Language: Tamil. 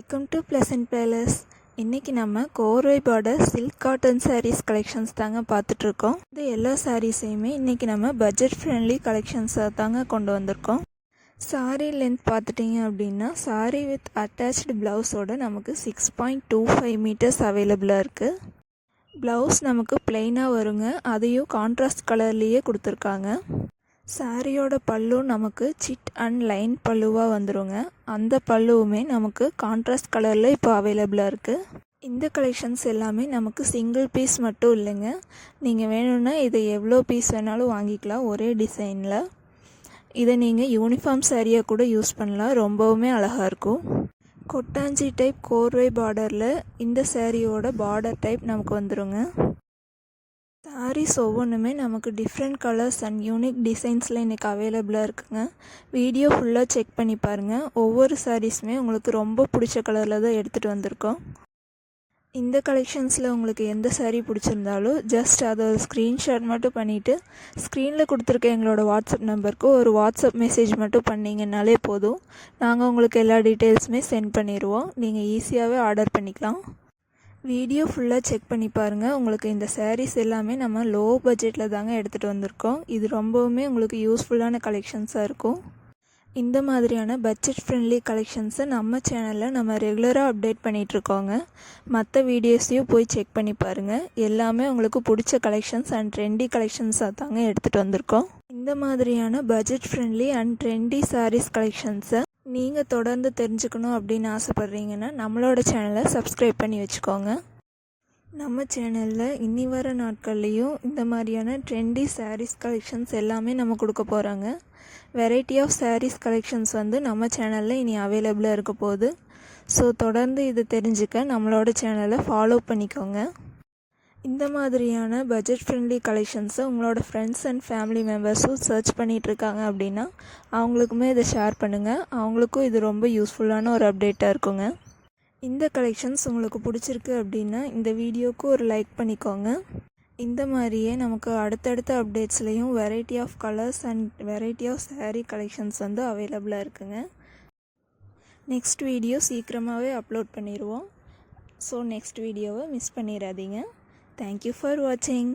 Welcome to pleasant palace. இன்றைக்கி நம்ம கோர்வை border silk cotton saris collections தாங்க பார்த்துட்ருக்கோம். இந்த எல்லா சாரீஸையுமே இன்றைக்கி நம்ம பட்ஜெட் ஃப்ரெண்ட்லி கலெக்ஷன்ஸாக தாங்க கொண்டு வந்திருக்கோம். சாரீ லென்த் பார்த்துட்டிங்க அப்படின்னா சாரீ வித் அட்டாச்டு ப்ளவுஸோட நமக்கு 6.25 மீட்டர்ஸ் அவைலபிளாக இருக்குது. ப்ளவுஸ் நமக்கு பிளெயினாக வருங்க, அதையும் கான்ட்ராஸ்ட் கலர்லேயே கொடுத்துருக்காங்க. சாரியோட பல்லு நமக்கு சிட் அண்ட் லைன் பல்லுவாக வந்துடுங்க. அந்த பல்லுவுமே நமக்கு கான்ட்ராஸ்ட் கலரில் இப்போ அவைலபிளாக இருக்குது. இந்த கலெக்ஷன்ஸ் எல்லாமே நமக்கு சிங்கிள் பீஸ் மட்டும் இல்லைங்க, நீங்கள் வேணும்னா இதை எவ்வளோ பீஸ் வேணாலும் வாங்கிக்கலாம் ஒரே டிசைனில். இதை நீங்கள் யூனிஃபார்ம் சாரியாக கூட யூஸ் பண்ணலாம், ரொம்பவுமே அழகாக இருக்கும். கொட்டாஞ்சி டைப் கோர்வை பார்டரில் இந்த சாரியோட பார்டர் டைப் நமக்கு வந்துடுங்க. சாரீஸ் ஒவ்வொன்றுமே நமக்கு டிஃப்ரெண்ட் கலர்ஸ் அண்ட் யூனிக் டிசைன்ஸில் இன்றைக்கி அவைலபிளாக இருக்குங்க. வீடியோ ஃபுல்லாக செக் பண்ணி பாருங்கள். ஒவ்வொரு சாரீஸுமே உங்களுக்கு ரொம்ப பிடிச்ச கலரில் தான் எடுத்துகிட்டு வந்திருக்கோம். இந்த கலெக்ஷன்ஸில் உங்களுக்கு எந்த சாரீ பிடிச்சிருந்தாலும் ஜஸ்ட் அதை ஒரு ஸ்க்ரீன்ஷாட் மட்டும் பண்ணிவிட்டு ஸ்க்ரீனில் கொடுத்துருக்க எங்களோட வாட்ஸ்அப் நம்பருக்கு ஒரு வாட்ஸ்அப் மெசேஜ் மட்டும் பண்ணிங்கன்னாலே போதும். நாங்கள் உங்களுக்கு எல்லா டீட்டெயில்ஸுமே சென்ட் பண்ணிடுவோம். நீங்கள் ஈஸியாகவே ஆர்டர் பண்ணிக்கலாம். வீடியோ ஃபுல்லாக செக் பண்ணி பாருங்கள். உங்களுக்கு இந்த சாரீஸ் எல்லாமே நம்ம லோ பட்ஜெட்டில் தாங்க எடுத்துகிட்டு வந்திருக்கோம். இது ரொம்பவுமே உங்களுக்கு யூஸ்ஃபுல்லான கலெக்ஷன்ஸாக இருக்கும். இந்த மாதிரியான பட்ஜெட் ஃப்ரெண்ட்லி கலெக்ஷன்ஸை நம்ம சேனலில் நம்ம ரெகுலராக அப்டேட் பண்ணிகிட்ருக்கோங்க. மற்ற வீடியோஸையும் போய் செக் பண்ணி பாருங்கள். எல்லாமே உங்களுக்கு பிடிச்ச கலெக்ஷன்ஸ் அண்ட் ட்ரெண்டி கலெக்ஷன்ஸாக தாங்க எடுத்துகிட்டு வந்திருக்கோம். இந்த மாதிரியான budget friendly and trendy saris கலெக்ஷன்ஸை நீங்கள் தொடர்ந்து தெரிஞ்சுக்கணும் அப்படின்னு ஆசைப்பட்றீங்கன்னா நம்மளோட சேனலை சப்ஸ்கிரைப் பண்ணி வச்சுக்கோங்க. நம்ம சேனலில் இனி வர நாட்கள்லேயும் இந்த மாதிரியான ட்ரெண்டி சாரீஸ் கலெக்ஷன்ஸ் எல்லாமே நம்ம கொடுக்க போகிறாங்க. வெரைட்டி ஆஃப் சாரீஸ் கலெக்ஷன்ஸ் நம்ம சேனலில் இனி அவைலபிளாக இருக்க போகுது. ஸோ தொடர்ந்து இதை தெரிஞ்சுக்க நம்மளோட சேனலை ஃபாலோ பண்ணிக்கோங்க. இந்த மாதிரியான பட்ஜெட் ஃப்ரெண்ட்லி கலெக்ஷன்ஸை உங்களோட ஃப்ரெண்ட்ஸ் அண்ட் ஃபேமிலி மெம்பர்ஸும் சர்ச் பண்ணிகிட்ருக்காங்க அப்படின்னா அவங்களுக்குமே இதை ஷேர் பண்ணுங்கள். அவங்களுக்கும் இது ரொம்ப யூஸ்ஃபுல்லான ஒரு அப்டேட்டாக இருக்குங்க. இந்த கலெக்ஷன்ஸ் உங்களுக்கு பிடிச்சிருக்கு அப்படின்னா இந்த வீடியோவுக்கு ஒரு லைக் பண்ணிக்கோங்க. இந்த மாதிரியே நமக்கு அடுத்தடுத்த அப்டேட்ஸ்லேயும் variety of colours and variety of sari collections அவைலபிளாக இருக்குங்க. நெக்ஸ்ட் வீடியோ சீக்கிரமாகவே அப்லோட் பண்ணிடுவோம். ஸோ நெக்ஸ்ட் வீடியோவை மிஸ் பண்ணிடாதீங்க. Thank you for watching.